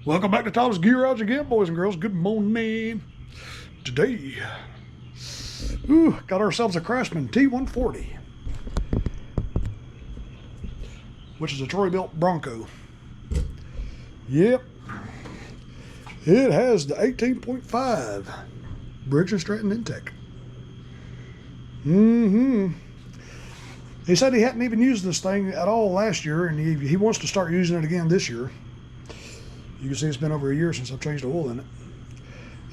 Welcome back to Tom's Garage again, boys and girls. Good morning. Today, got ourselves a Craftsman T140, which is a TroyBilt Bronco. Yep, it has the 18.5 Briggs and Stratton Intek. He said he hadn't even used this thing at all last year, and he wants to start using it again this year. You can see it's been over a year since I've changed the oil in it.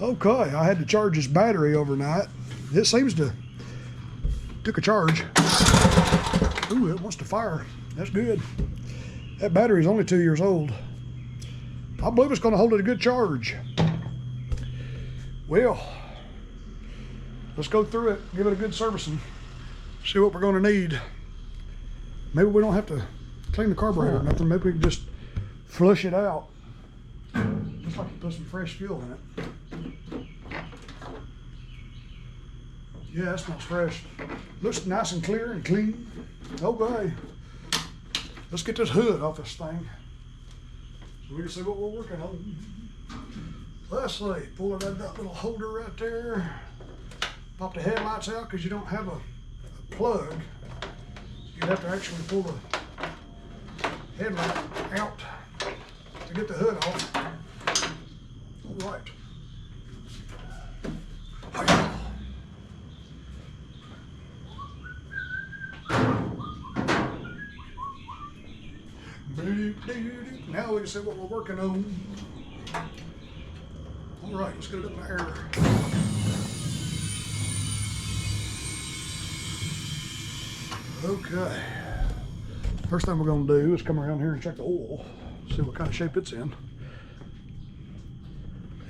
Okay, I had to charge this battery overnight. It seems to took a charge. Ooh, it wants to fire. That's good. That battery is only 2 years old. I believe it's going to hold it a good charge. Well, let's go through it, give it a good servicing, see what we're going to need. Maybe we don't have to clean the carburetor or nothing. Maybe we can just flush it out. Just like you put some fresh fuel in it. Yeah, that smells fresh. Looks nice and clear and clean. Okay. Let's get this hood off this thing so we can see what we're working on. Let's see, pull it out of that little holder right there. Pop the headlights out because you don't have a plug. You have to actually pull the headlight out to get the hood off. All right. Now we can see what we're working on. All right, let's get it up in the air. Okay. First thing we're going to do is come around here and check the oil, see what kind of shape it's in.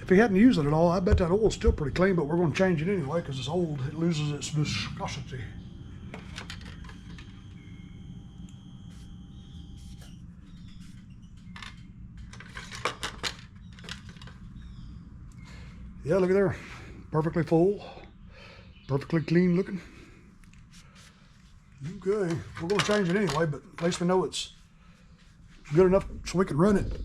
If he hadn't used it at all, I bet that oil's still pretty clean, but we're going to change it anyway because it's old. It loses its viscosity. Yeah, look at there. Perfectly full. Perfectly clean looking. Okay, we're going to change it anyway, but at least we know it's good enough so we can run it.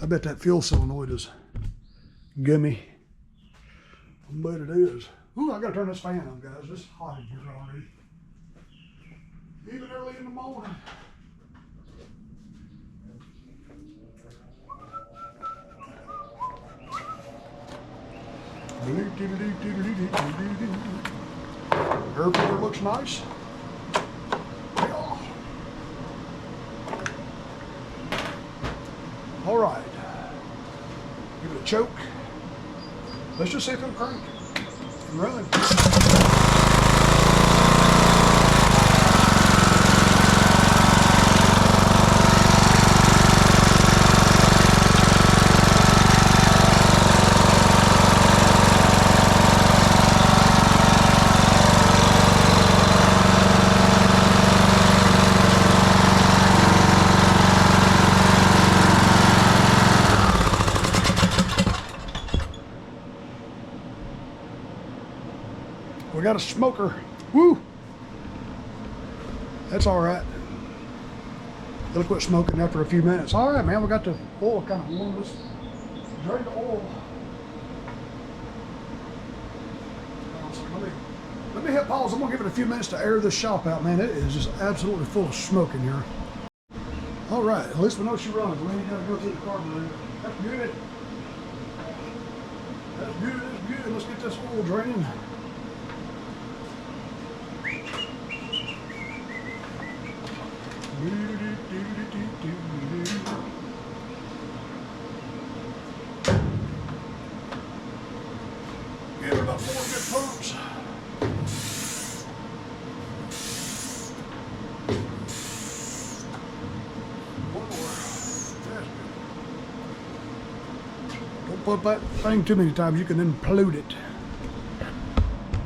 I bet that fuel solenoid is gummy. I bet it is. Ooh, I gotta turn this fan on, guys. It's hot in here already. Even early in the morning. Air filter looks nice. Yeah. All right. Give it a choke. Let's just see if it'll crank and run. We got a smoker. Woo! That's all right. It'll quit smoking after a few minutes. All right, man. We got the oil kind of warm. Let's drain the oil. Let me hit pause. I'm gonna give it a few minutes to air this shop out, man. It is just absolutely full of smoke in here. All right. At least we know she runs. We ain't gotta go through the carburetor. That's good. That's good. That's good. Let's get this oil draining. Give it about 4 good pumps. One more. That's good. Don't pump that thing too many times, you can implode it.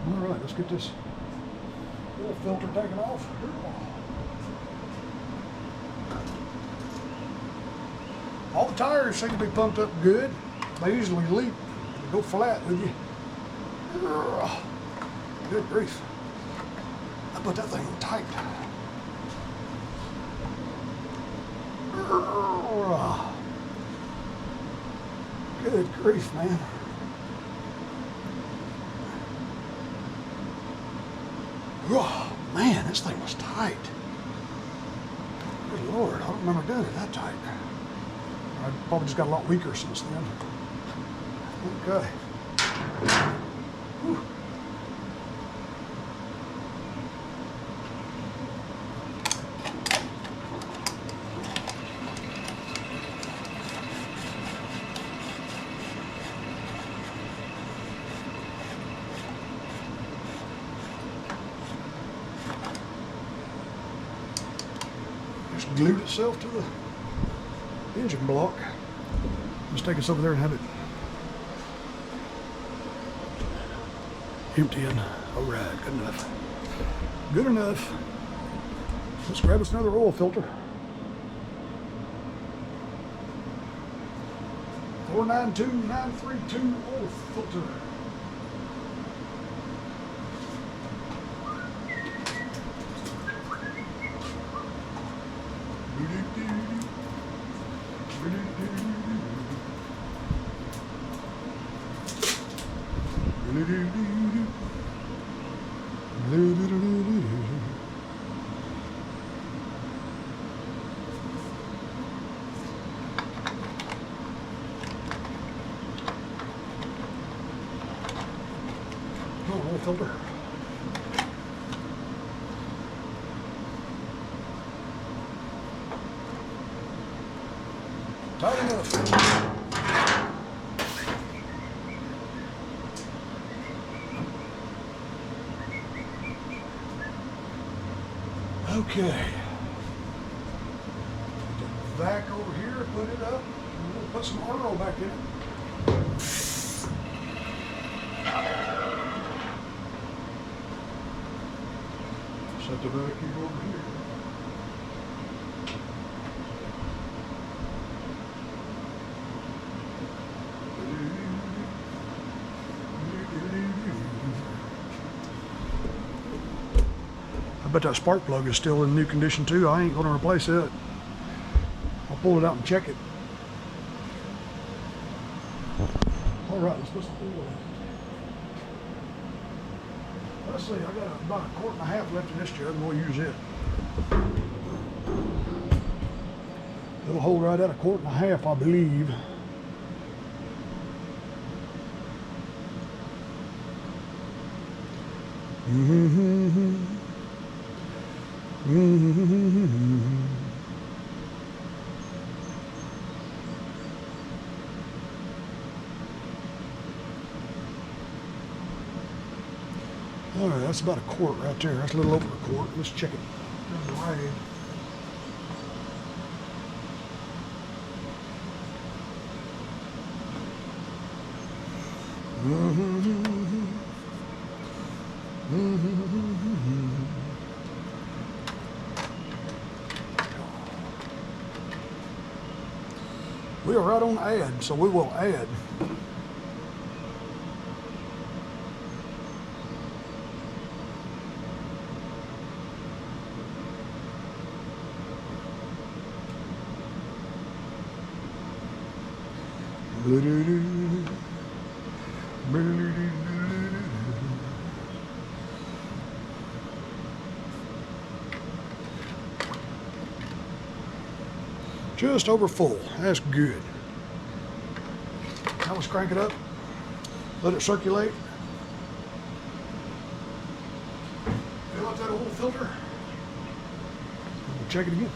All right, let's get this oil filter taken off. All the tires seem to be pumped up good. They usually leak. They go flat with you. Good grief. I put that thing tight. Good grief, man. Oh, man, this thing was tight. Good Lord, I don't remember doing it that tight. I probably just got a lot weaker since then. Okay. Whew. Just glued itself to the engine block. Let's take us over there and have it emptying. All right, good enough. Good enough. Let's grab us another oil filter. 492932 oil filter. Oil filter. Tight enough. Okay. Back over here, put it up, and we'll put some oil back in it. Set the vacuum over here. I bet that spark plug is still in new condition too. I ain't gonna replace it. I'll pull it out and check it. All right, let's put some oil in. Let's see, I got about a quart and a half left in this jug, and we'll use it. It'll hold right at a quart and a half, I believe. All right, that's about a quart right there. That's a little over a quart. Let's check it. There's the rag. We are right on add, so we will add. Just over full. That's good. Now let's crank it up. Let it circulate. Fill up that oil filter. We'll check it again.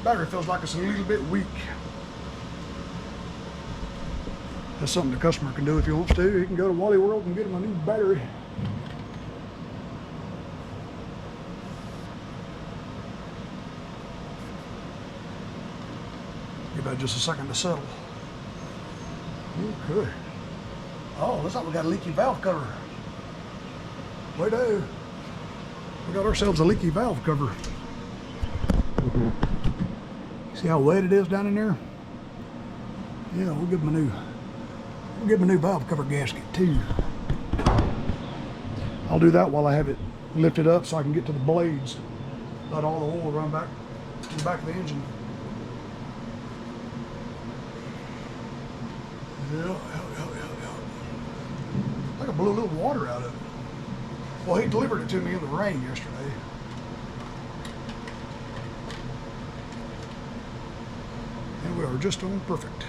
Battery feels like it's a little bit weak. That's something the customer can do if he wants to. He can go to Wally World and get him a new battery. Give that just a second to settle. Okay. Oh, looks like we got a leaky valve cover. We do. We got ourselves a leaky valve cover. See how wet it is down in there? Yeah, we'll give them a new valve cover gasket too. I'll do that while I have it lifted up so I can get to the blades. Let all the oil run back to the back of the engine. Yeah. I think I blew a little water out of it. Well, he delivered it to me in the rain yesterday. And we are just on perfect.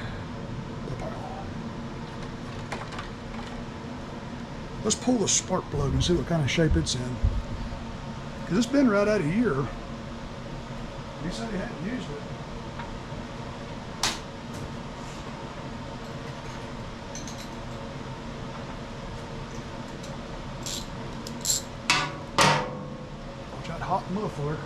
Let's pull the spark plug and see what kind of shape it's in. Because it's been right at a year. He said he hadn't used it. Watch that hot muffler.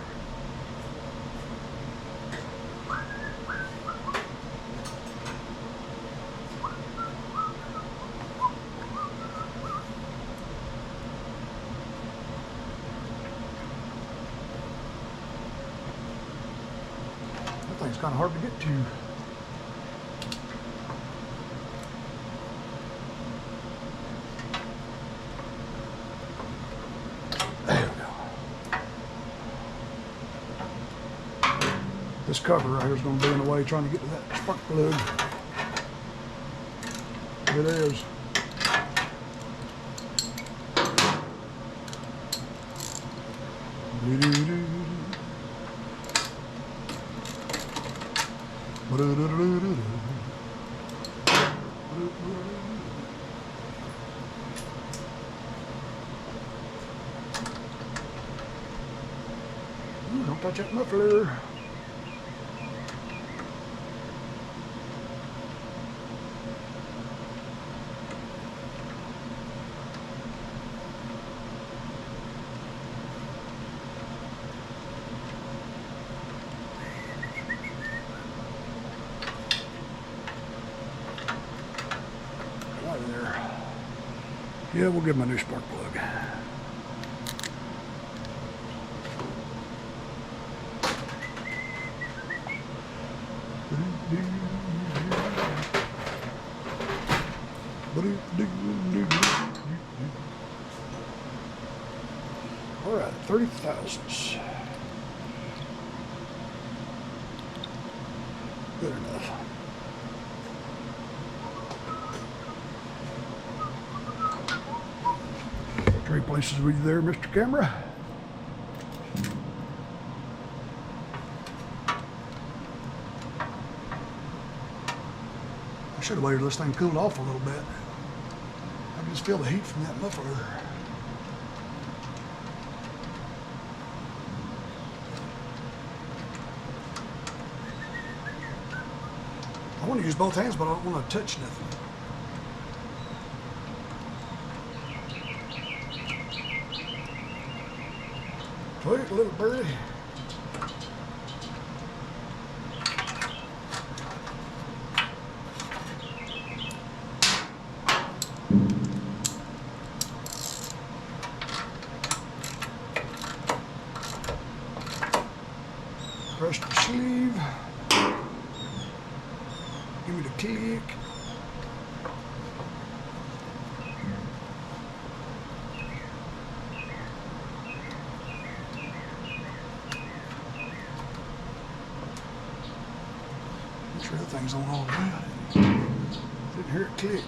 It's kind of hard to get to. There we go. This cover right here is going to be in the way trying to get to that spark plug. It is. Don't touch that muffler. Yeah, we'll give him a new spark plug. All right, 30 thousandths. Good enough. Trade places with you there, Mr. Camera. I should have waited till this thing cooled off a little bit. I can just feel the heat from that muffler. I want to use both hands, but I don't want to touch nothing. Sweet little birdie. Press the sleeve. Give me the click. Make sure that thing's on all the way. Didn't hear it click.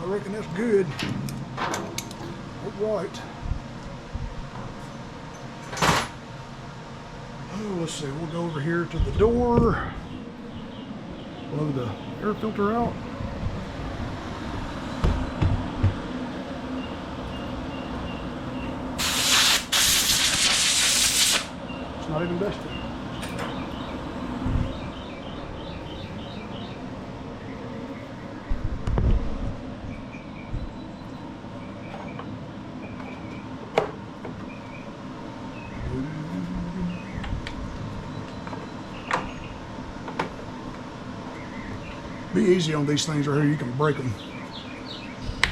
I reckon that's good. All right. Oh, let's see. We'll go over here to the door. Blow the air filter out. It's not even dusty. Be easy on these things right here. You can break them.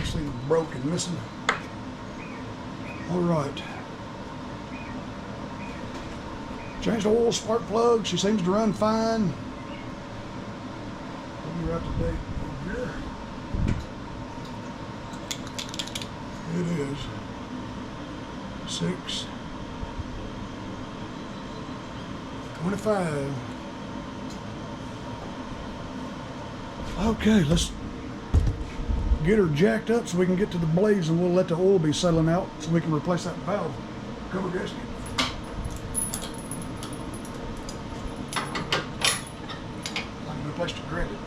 This thing broke and missing. All right. Changed the oil, spark plug. She seems to run fine. Let me write the date over here. It is 6/25. Okay, let's get her jacked up so we can get to the blades, and we'll let the oil be settling out so we can replace that valve cover gasket. Like a good place to grab it.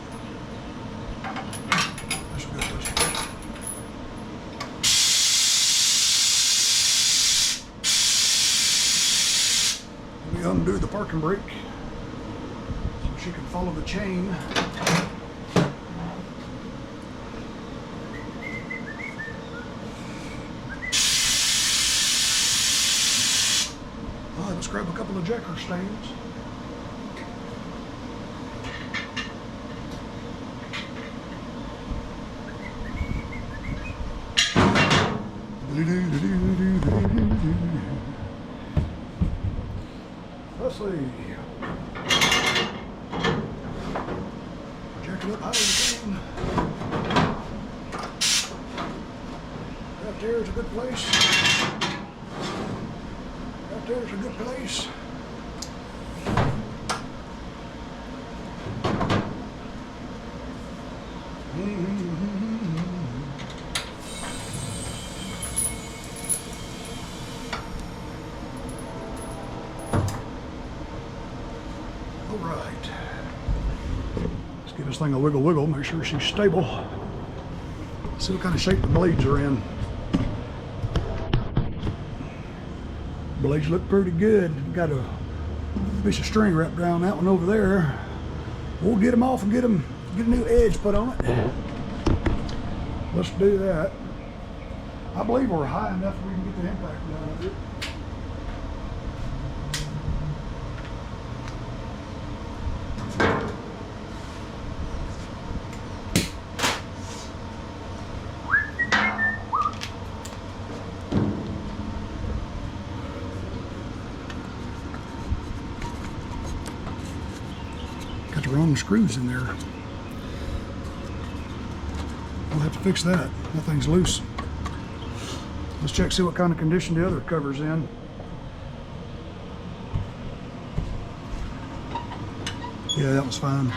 That's a good place to grab it. Let me undo the parking brake so she can follow the chain. Let's grab a couple of jacker stands. Let's see. Jack it up high as you can. Right there is a good place. There's a good place. All right. Let's give this thing a wiggle, make sure she's stable. See what kind of shape the blades are in. Blades look pretty good. Got a piece of string wrapped around that one over there. We'll get them off and get a new edge put on it. Let's do that. I believe we're high enough we can get the impact down of it. Got the wrong screws in there. We'll have to fix that. That thing's loose. Let's check, see what kind of condition the other cover's in. Yeah, that was fine.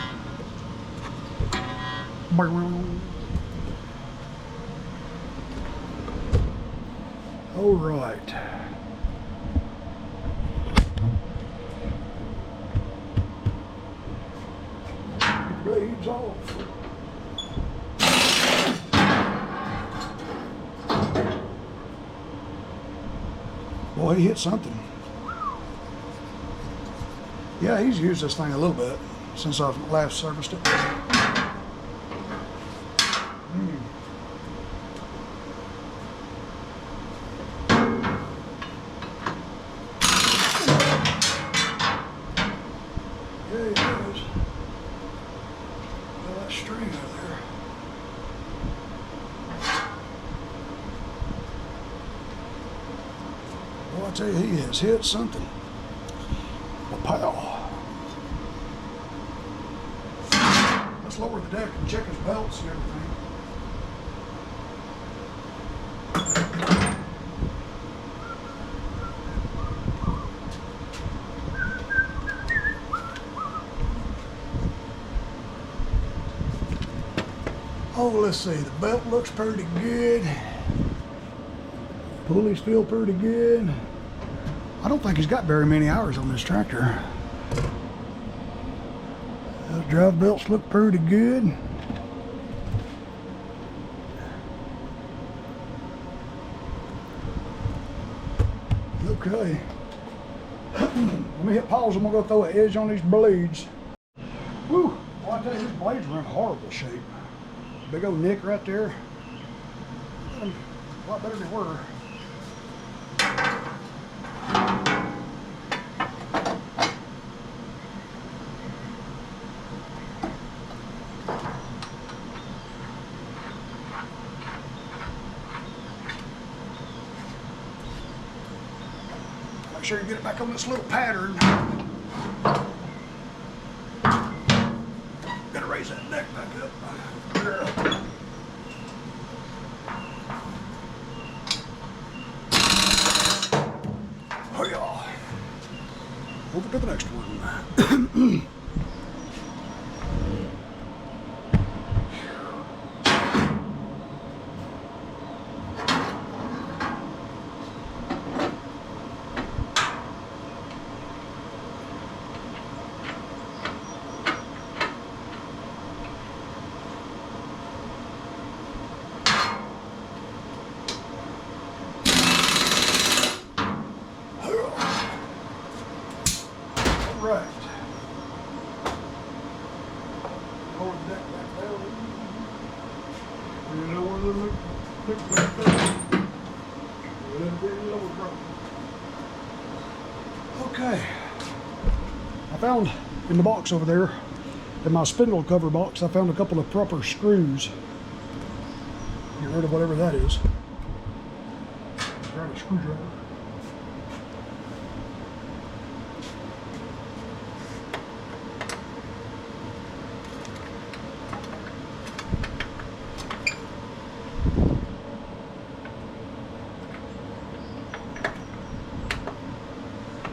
All right. Blades off. Boy, he hit something. Yeah, he's used this thing a little bit since I've last serviced it. Yeah, he does. Got that string out there. Well, I tell you, he has hit something. Pow. Let's lower the deck and check his belts and everything. Oh, let's see, the belt looks pretty good. Pulleys feel pretty good. I don't think he's got very many hours on this tractor. Those drive belts look pretty good. Okay. Let me hit pause. I'm gonna go throw an edge on these blades. Woo! Well, I tell you, these blades are in horrible shape. Big old nick right there. A lot better than they were. Make sure you get it back on this little pattern. Gotta raise that neck back up. Oh yeah. Over to the next one. Right. Hold the deck back down. You know where the look back there. Okay. I found in the box over there, in my spindle cover box, I found a couple of proper screws. Get rid of whatever that is. Grab a screwdriver.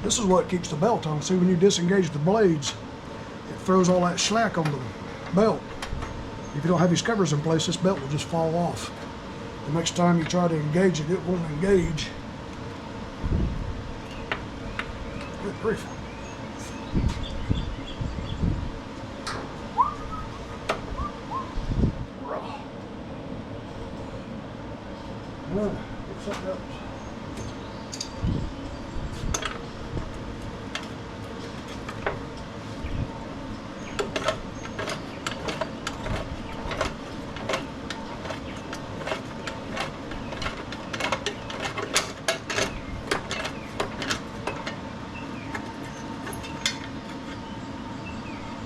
This is what keeps the belt on. See, when you disengage the blades, it throws all that slack on the belt. If you don't have these covers in place, this belt will just fall off. The next time you try to engage it, it won't engage. Good grief. Get something else.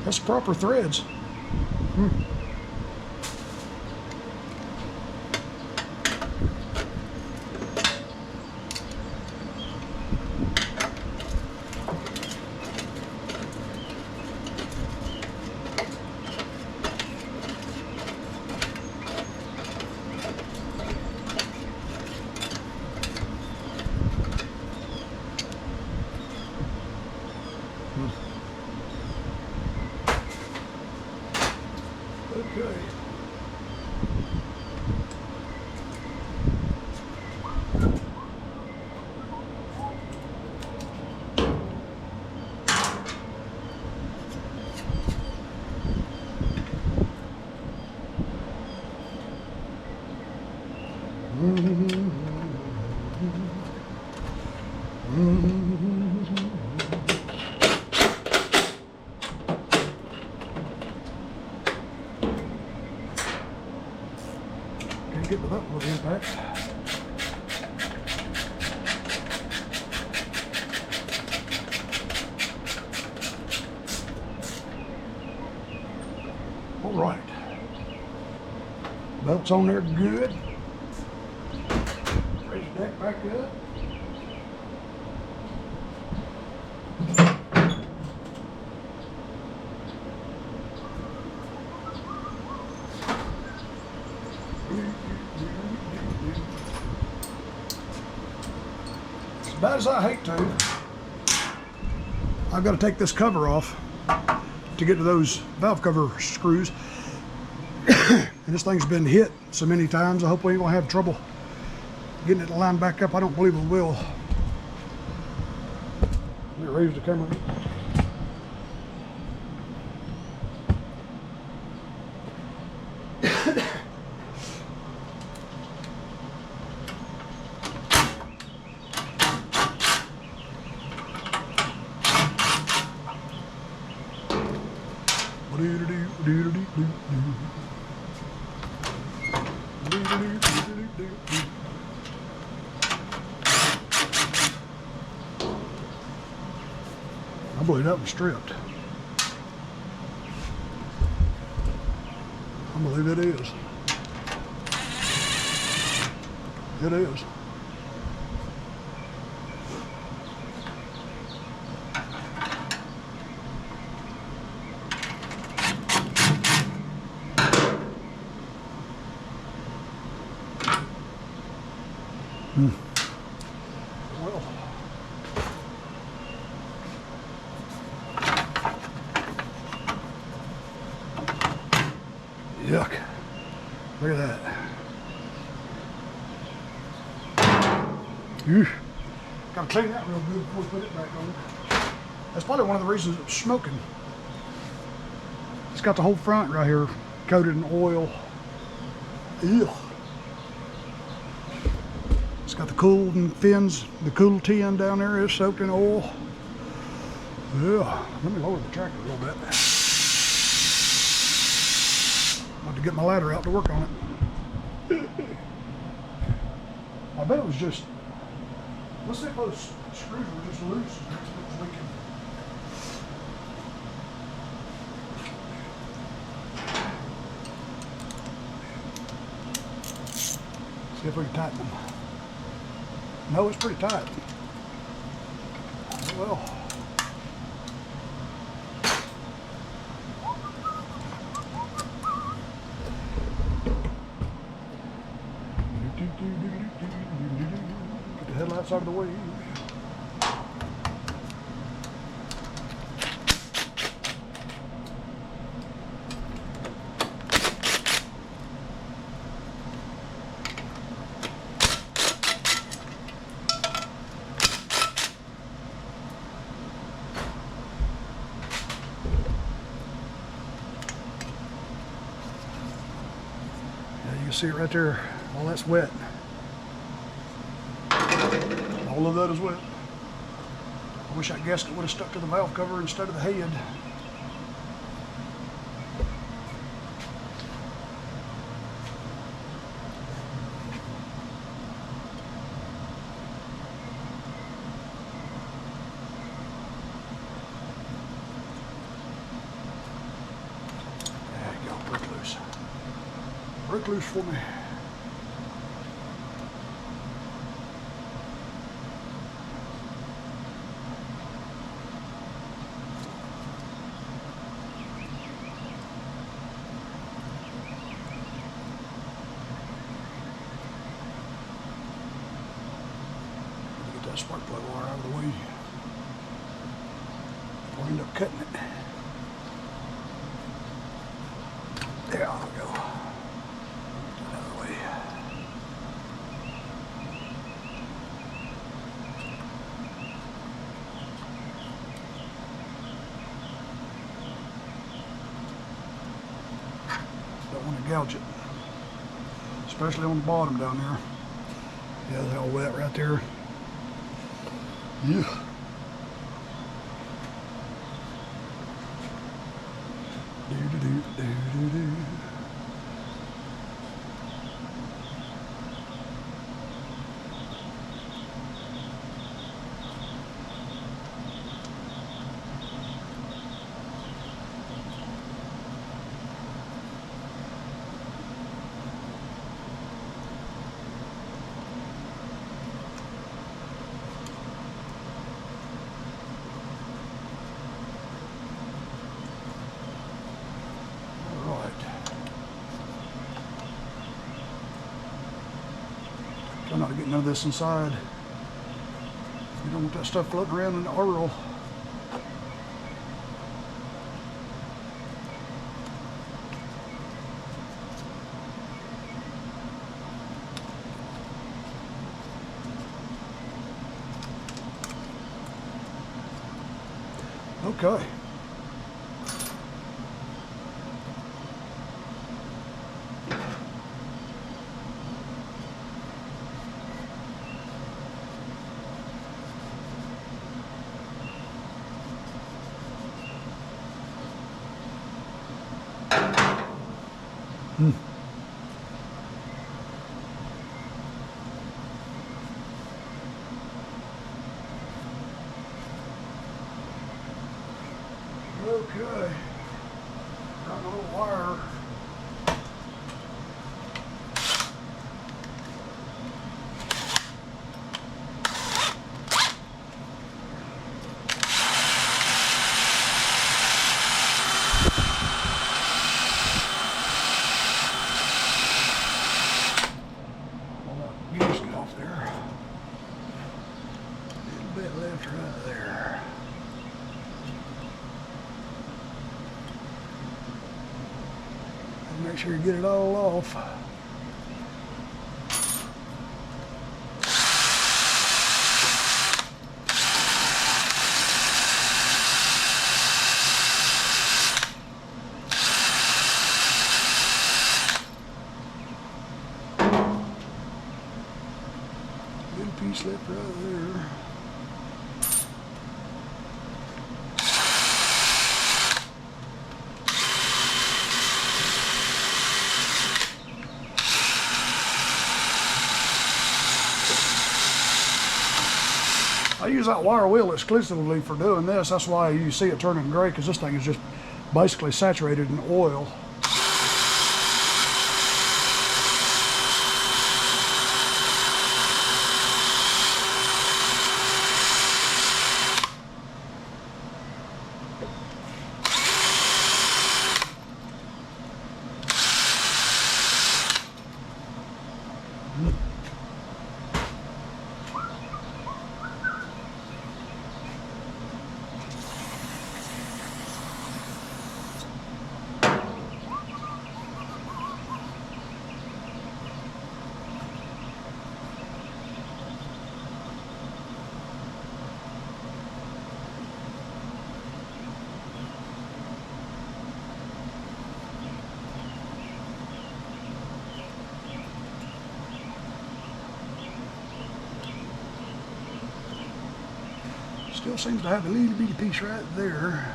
That's proper threads. Okay. Can't get with that little impact. All right. Belt's on there good. Raise the deck back up. As bad as I hate to, I've got to take this cover off to get to those valve cover screws. And this thing's been hit so many times, I hope we ain't gonna have trouble getting it lined back up. I don't believe we will. Let me raise the camera. I believe that was stripped. I believe it is. It is. Yuck. Look at that. Ew. Gotta clean that real good before we put it back on. That's probably one of the reasons it's smoking. It's got the whole front right here coated in oil. Ew. It's got the cooling fins, the cool tin down there is soaked in oil. Yeah, let me lower the tractor a little bit. I have to get my ladder out to work on it. I bet it was just, let's see if those screws were just loose and it was leaking. See if we can tighten them. No, it's pretty tight. Oh, well. Get the headlights out of the way. You can see it right there. All that's wet. All of that is wet. I wish that gasket would have stuck to the valve cover instead of the head. There you go, break loose. Break loose for me. Get that spark plug wire out of the way. We'll end up cutting it. There we go. Another way. Don't want to gouge it, especially on the bottom down there. Yeah, they're all wet right there. Yeah. Do. Try not to get none of this inside. You don't want that stuff floating around in the oil. Okay. Okay. Got my little wire. Pull that gasket off there. A little bit left right there. sure you get it all off. Little piece left right there. I use that wire wheel exclusively for doing this. That's why you see it turning gray, because this thing is just basically saturated in oil. Still seems to have a little bitty piece right there.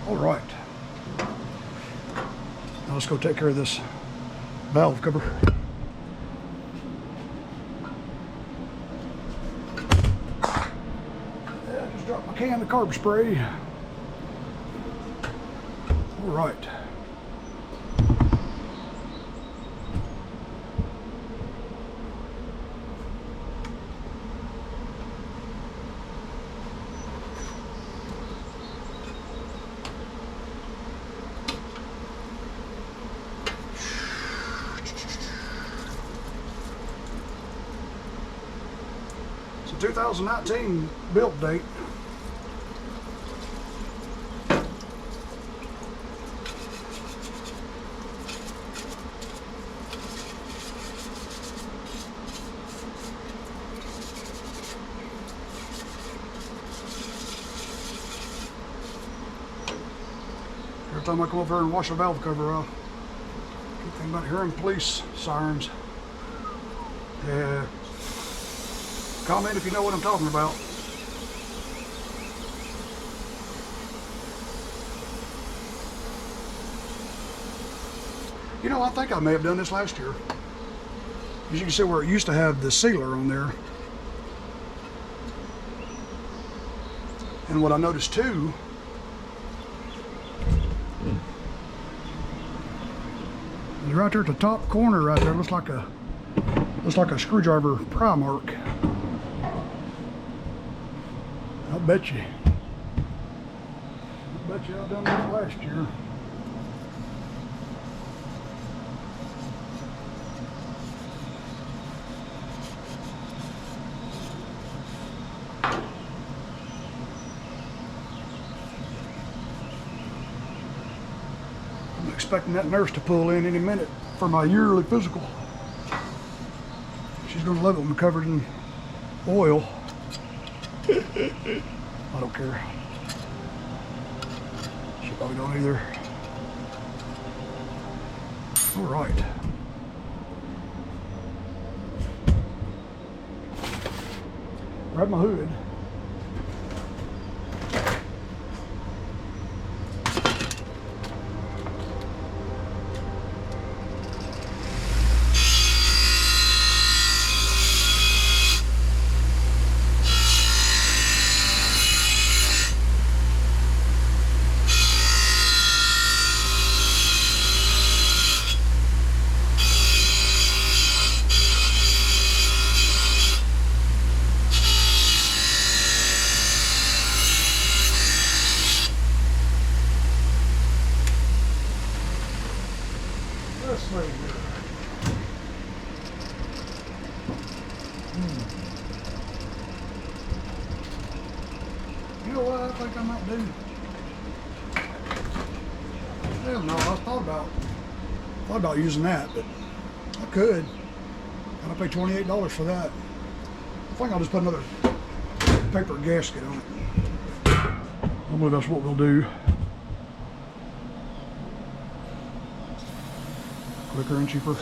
All right. Now let's go take care of this valve cover. Drop my can of carb spray. All right. It's a 2019 build date. Every time I come over here and wash a valve cover off, keep thinking about hearing police sirens. Yeah. Comment if you know what I'm talking about. You know, I think I may have done this last year. As you can see where it used to have the sealer on there. And what I noticed too, is right there at the top corner right there, looks like a screwdriver pry mark. I bet you I've done that last year. I'm expecting that nurse to pull in any minute for my yearly physical. She's gonna love it when I'm covered in oil. I don't care. She probably don't either. All right. Grab my hood. think I might do. Hell no, I thought about using that, but I could. Gotta pay $28 for that. I think I'll just put another paper gasket on it. I believe that's what we'll do. Quicker and cheaper.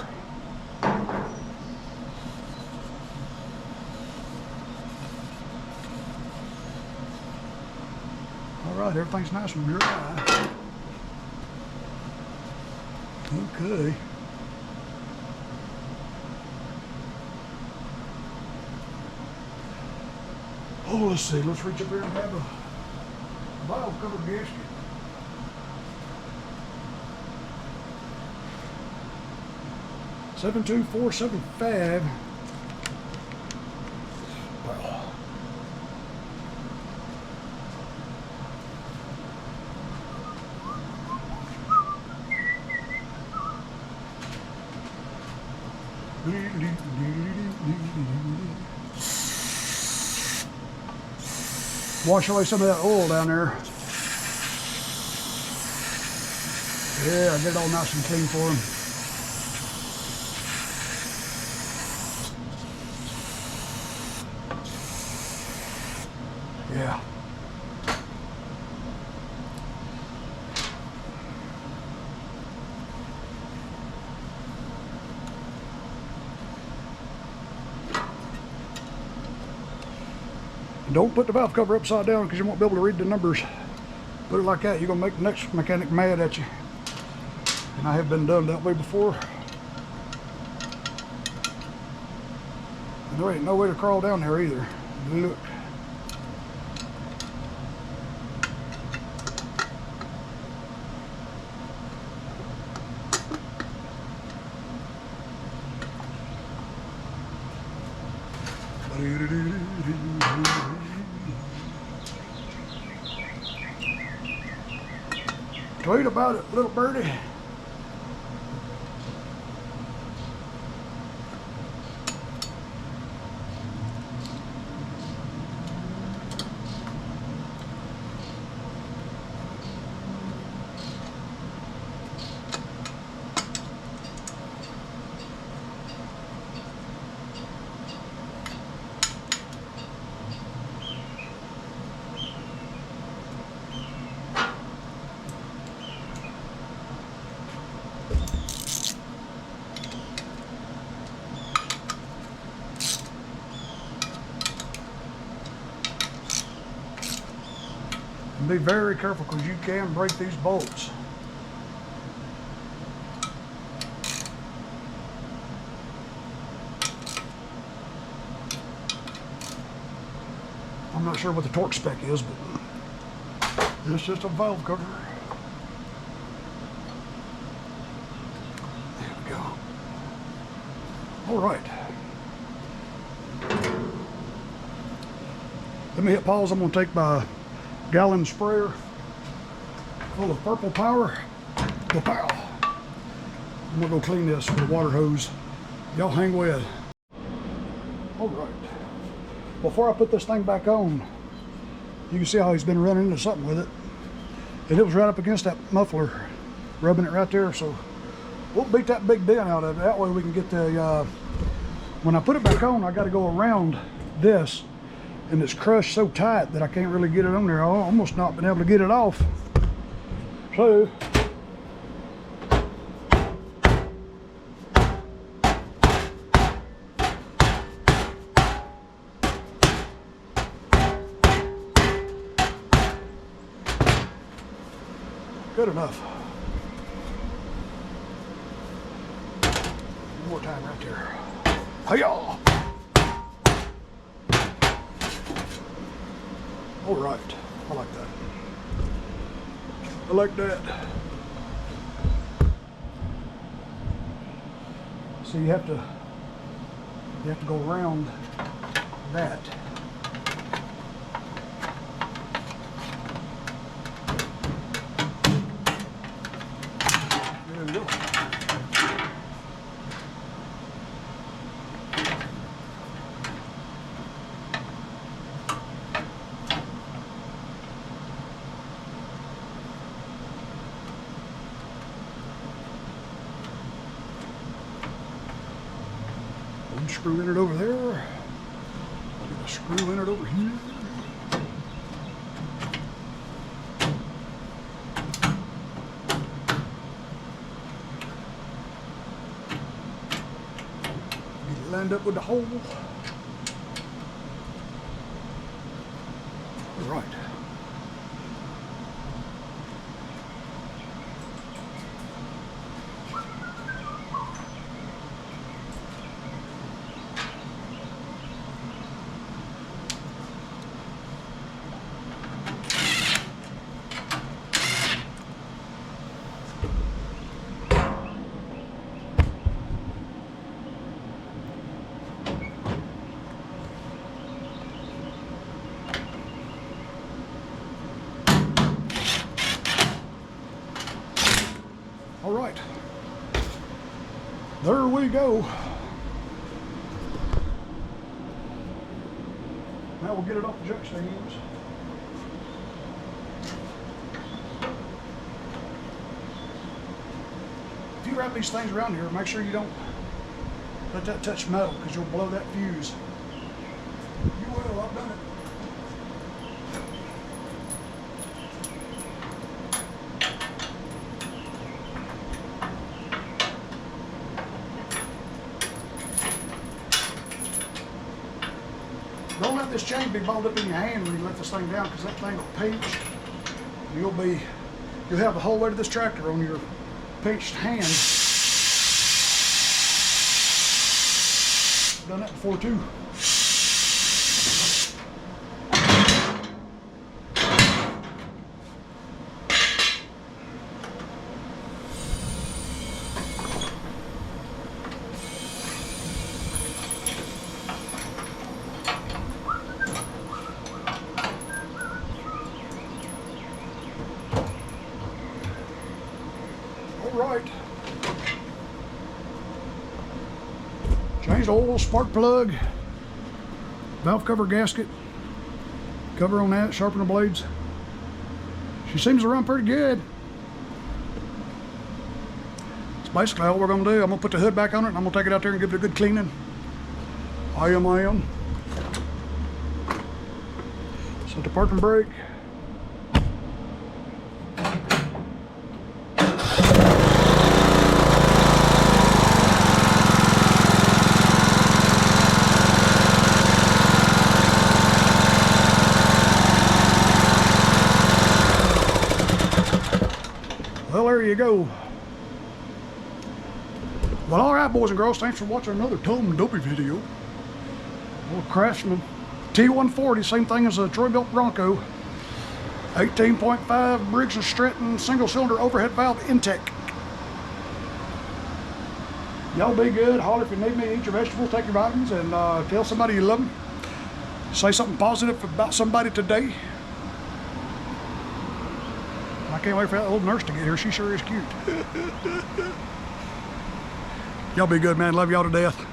Alright, everything's nice and dry. Okay. Oh, let's see. Let's reach up here and grab a valve cover gasket. $72475. Wow. Wash away some of that oil down there. Yeah, get it all nice and clean for him. Yeah. Don't put the valve cover upside down because you won't be able to read the numbers. Put it like that, you're going to make the next mechanic mad at you. And I have been done that way before. And there ain't no way to crawl down there either. Look. Tweet about it, little birdie. Be very careful because you can break these bolts. I'm not sure what the torque spec is, but it's just a valve cover. There we go. All right. Let me hit pause. I'm going to take my gallon sprayer full of purple power. Pow. I'm gonna go clean this with a water hose. Y'all hang with. All right. Before I put this thing back on, you can see how he's been running into something with it. And it was right up against that muffler, rubbing it right there. So we'll beat that big dent out of it. That way we can get the, when I put it back on, I got to go around this. And it's crushed so tight that I can't really get it on there. I've almost not been able to get it off. So good enough. One more time right there. Hi-yah! All right, I like that. I like that. So you have to go around that. There we go. screw in it over there. Get a screw in it over here. Get it lined up with the hole. All right. All right, there we go. Now we'll get it off the jack stands. If you wrap these things around here, make sure you don't let that touch metal because you'll blow that fuse. You will, I've done it. Don't let this chain be balled up in your hand when you let this thing down, because that thing will pinch. You'll have the whole weight of this tractor on your pinched hand. I've done that before too. Right. Change the oil, spark plug, valve cover gasket, cover on that, sharpen the blades. She seems to run pretty good. That's basically all we're going to do. I'm going to put the hood back on it and I'm going to take it out there and give it a good cleaning. I am. Set the parking brake. Well, there you go. Well, all right, boys and girls, thanks for watching another Tom and Dopey video. Little Craftsman T140, same thing as a TroyBilt Bronco. 18.5 Briggs and Stratton single-cylinder overhead valve Intek. Y'all be good. Holler if you need me. Eat your vegetables, take your vitamins, and tell somebody you love them. Say something positive about somebody today. I can't wait for that old nurse to get here. She sure is cute. Y'all be good, man. Love y'all to death.